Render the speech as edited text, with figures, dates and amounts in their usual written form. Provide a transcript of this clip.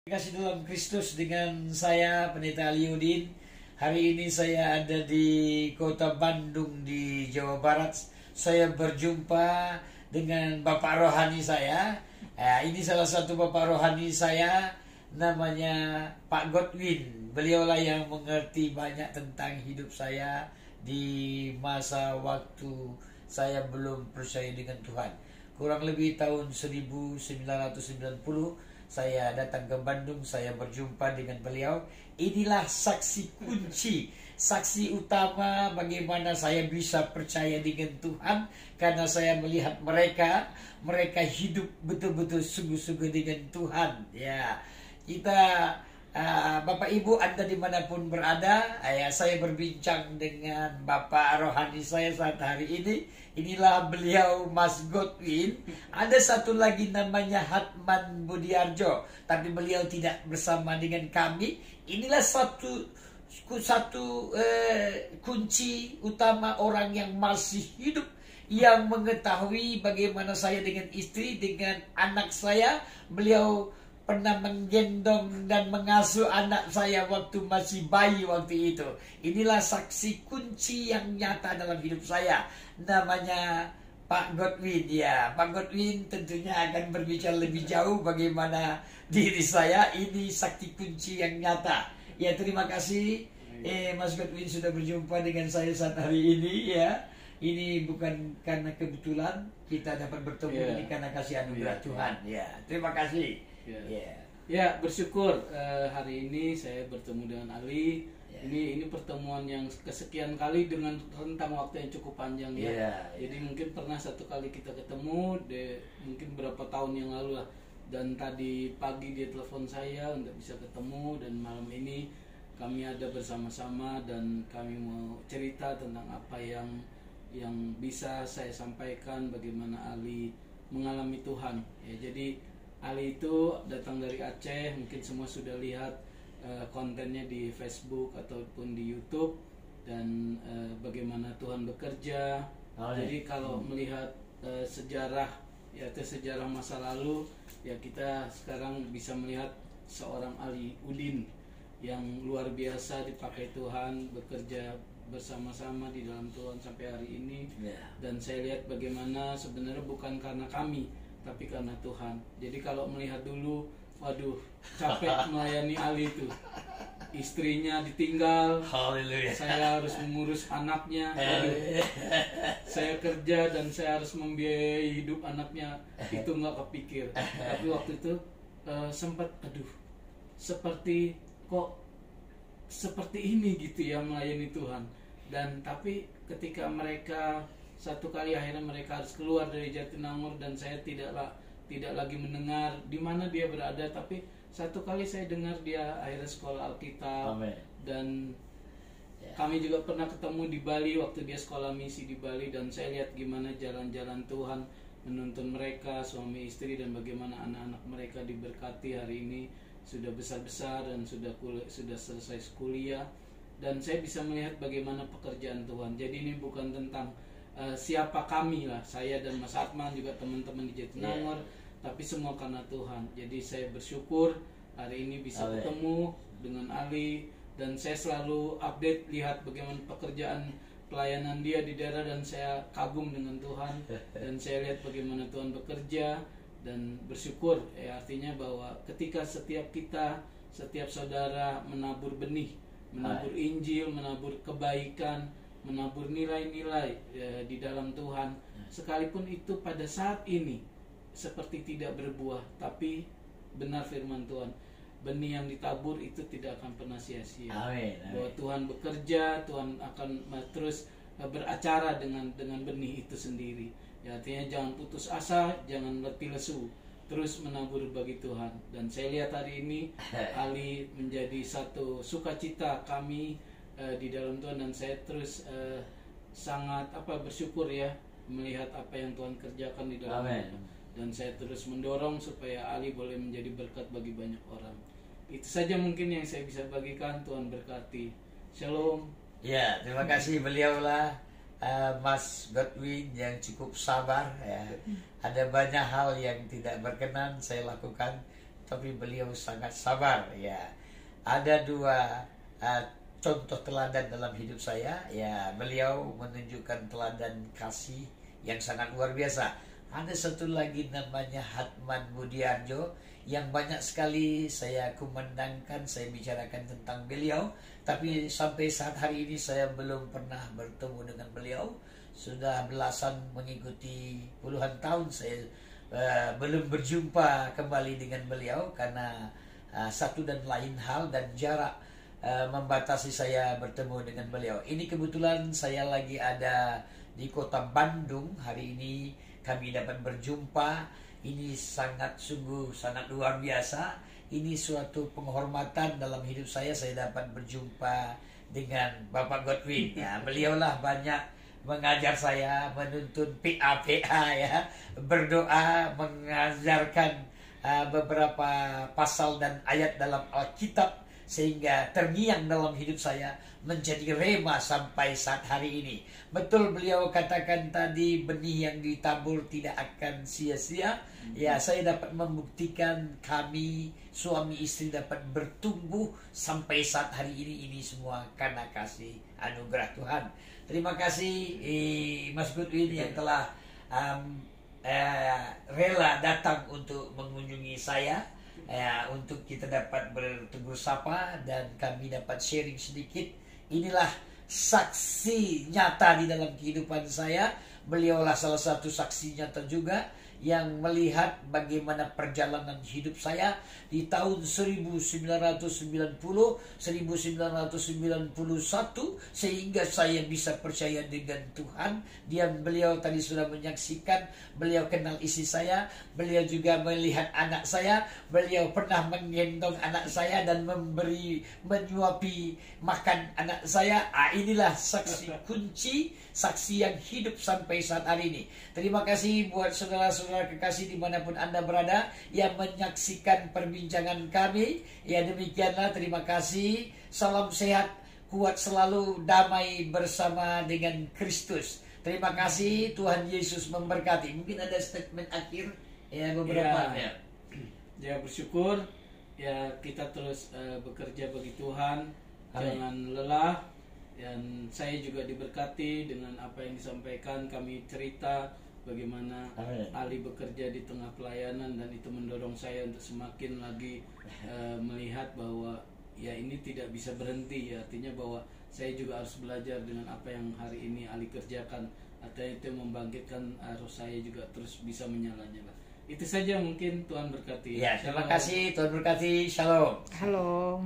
Kasih dalam Kristus, dengan saya Pendeta Aliudin. Hari ini saya ada di kota Bandung di Jawa Barat. Saya berjumpa dengan Bapak Rohani saya. Ini salah satu Bapak Rohani saya, namanya Pak Godwin. Beliaulah yang mengerti banyak tentang hidup saya di masa waktu saya belum percaya dengan Tuhan. Kurang lebih tahun 1990 saya datang ke Bandung, saya berjumpa dengan beliau. Inilah saksi kunci, saksi utama bagaimana saya bisa percaya dengan Tuhan, karena saya melihat mereka hidup betul-betul sungguh-sungguh dengan Tuhan. Ya, kita Bapak Ibu, Anda dimanapun berada, saya berbincang dengan Bapak Rohani saya saat hari ini. Inilah beliau, Mas Godwin. Ada satu lagi namanya Hatman Budiarjo, tapi beliau tidak bersama dengan kami. Inilah satu kunci utama orang yang masih hidup, yang mengetahui bagaimana saya dengan istri, dengan anak saya. Beliau pernah menggendong dan mengasuh anak saya waktu masih bayi waktu itu. Inilah saksi kunci yang nyata dalam hidup saya, namanya Pak Godwin. Ya, Pak Godwin tentunya akan berbicara lebih jauh bagaimana diri saya. Ini saksi kunci yang nyata. Ya, terima kasih Mas Godwin sudah berjumpa dengan saya saat hari ini. Ya, ini bukan karena kebetulan kita dapat bertemu, ini karena kasih anugerah Tuhan. Ya, terima kasih. Ya, bersyukur hari ini saya bertemu dengan Ali. Ini pertemuan yang kesekian kali dengan rentang waktu yang cukup panjang ya. Jadi mungkin pernah satu kali kita ketemu mungkin berapa tahun yang lalu lah. Dan tadi pagi dia telepon saya untuk bisa ketemu, dan malam ini kami ada bersama-sama dan kami mau cerita tentang apa yang bisa saya sampaikan, bagaimana Ali mengalami Tuhan. Ya, jadi Ali itu datang dari Aceh, mungkin semua sudah lihat kontennya di Facebook ataupun di YouTube, dan bagaimana Tuhan bekerja. Jadi kalau melihat sejarah masa lalu, ya kita sekarang bisa melihat seorang Ali Udin yang luar biasa dipakai Tuhan, bekerja bersama-sama di dalam Tuhan sampai hari ini. Dan saya lihat bagaimana sebenarnya bukan karena kami, tapi karena Tuhan. Jadi kalau melihat dulu, waduh, capek melayani Ali itu. Istrinya ditinggal, saya harus mengurus anaknya. Waduh, saya kerja dan saya harus membiayai hidup anaknya. Itu nggak kepikir. Tapi waktu itu sempat, seperti ini gitu ya melayani Tuhan. Dan tapi ketika mereka satu kali akhirnya mereka harus keluar dari Jatinangor, dan saya tidak lagi mendengar di mana dia berada, tapi satu kali saya dengar dia akhirnya sekolah Alkitab. Amen. Dan kami juga pernah ketemu di Bali waktu dia sekolah misi di Bali, dan saya lihat gimana jalan-jalan Tuhan menuntun mereka, suami istri, dan bagaimana anak-anak mereka diberkati hari ini sudah besar-besar dan sudah selesai kuliah. Dan saya bisa melihat bagaimana pekerjaan Tuhan. Jadi ini bukan tentang siapa kami lah, saya dan Mas Atman juga teman-teman di Jatinangor, tapi semua karena Tuhan. Jadi saya bersyukur hari ini bisa ketemu dengan Ali, dan saya selalu update lihat bagaimana pekerjaan pelayanan dia di daerah, dan saya kagum dengan Tuhan dan saya lihat bagaimana Tuhan bekerja dan bersyukur. Artinya bahwa ketika setiap saudara menabur benih, menabur Injil, menabur kebaikan, menabur nilai-nilai di dalam Tuhan, sekalipun itu pada saat ini seperti tidak berbuah, tapi benar firman Tuhan, benih yang ditabur itu tidak akan pernah sia-sia. Amin. Bahwa Tuhan bekerja, Tuhan akan terus beracara dengan benih itu sendiri. Ya, artinya jangan putus asa, jangan letih lesu, terus menabur bagi Tuhan. Dan saya lihat hari ini Ali menjadi satu sukacita kami di dalam Tuhan, dan saya terus sangat bersyukur ya melihat apa yang Tuhan kerjakan di dalam Tuhan. Dan saya terus mendorong supaya Ali boleh menjadi berkat bagi banyak orang. Itu saja mungkin yang saya bisa bagikan. Tuhan berkati. Shalom. Ya, terima kasih. Beliaulah Mas Godwin yang cukup sabar ya. Ada banyak hal yang tidak berkenan saya lakukan, tapi beliau sangat sabar. Ya, ada dua contoh teladan dalam hidup saya. Ya, beliau menunjukkan teladan kasih yang sangat luar biasa. Ada satu lagi namanya Hatman Budiarjo, yang banyak sekali saya kumandangkan, saya bicarakan tentang beliau, tapi sampai saat hari ini saya belum pernah bertemu dengan beliau. Sudah belasan, mengikuti puluhan tahun saya belum berjumpa kembali dengan beliau karena satu dan lain hal dan jarak membatasi saya bertemu dengan beliau. Ini kebetulan saya lagi ada di kota Bandung hari ini, kami dapat berjumpa. Ini sungguh sangat luar biasa. Ini suatu penghormatan dalam hidup saya dapat berjumpa dengan Bapak Godwin. Ya, beliaulah banyak mengajar saya, menuntun PA ya, berdoa, mengajarkan beberapa pasal dan ayat dalam Alkitab sehingga terngiang dalam hidup saya, menjadi rema sampai saat hari ini. Betul beliau katakan tadi, benih yang ditabur tidak akan sia-sia. Ya, saya dapat membuktikan kami suami istri dapat bertumbuh sampai saat hari ini semua karena kasih anugerah Tuhan. Terima kasih Mas Godwin yang telah rela datang untuk mengunjungi saya. Untuk kita dapat bertegur sapa dan kami dapat sharing sedikit. Inilah saksi nyata di dalam kehidupan saya. Beliaulah salah satu saksi nyata juga yang melihat bagaimana perjalanan hidup saya di tahun 1990, 1991 sehingga saya bisa percaya dengan Tuhan. Dan beliau tadi sudah menyaksikan, beliau kenal istri saya, beliau juga melihat anak saya, beliau pernah menggendong anak saya dan menyuapi makan anak saya. Inilah saksi kunci, saksi yang hidup sampai saat hari ini. Terima kasih buat saudara-saudara kekasih dimanapun Anda berada yang menyaksikan perbincangan kami. Ya, demikianlah, terima kasih. Salam sehat, kuat selalu, damai bersama dengan Kristus. Terima kasih, Tuhan Yesus memberkati. Mungkin ada statement akhir ya, beberapa ya bersyukur ya, kita terus bekerja bagi Tuhan. Amin. Jangan lelah. Dan saya juga diberkati dengan apa yang disampaikan. Kami cerita bagaimana Ali bekerja di tengah pelayanan, dan itu mendorong saya untuk semakin lagi melihat bahwa ya ini tidak bisa berhenti. Artinya bahwa saya juga harus belajar dengan apa yang hari ini Ali kerjakan. Artinya itu membangkitkan arus saya juga terus bisa menyala-nyala. Itu saja, mungkin Tuhan berkati. Ya, terima kasih, Tuhan berkati. Shalom. Halo.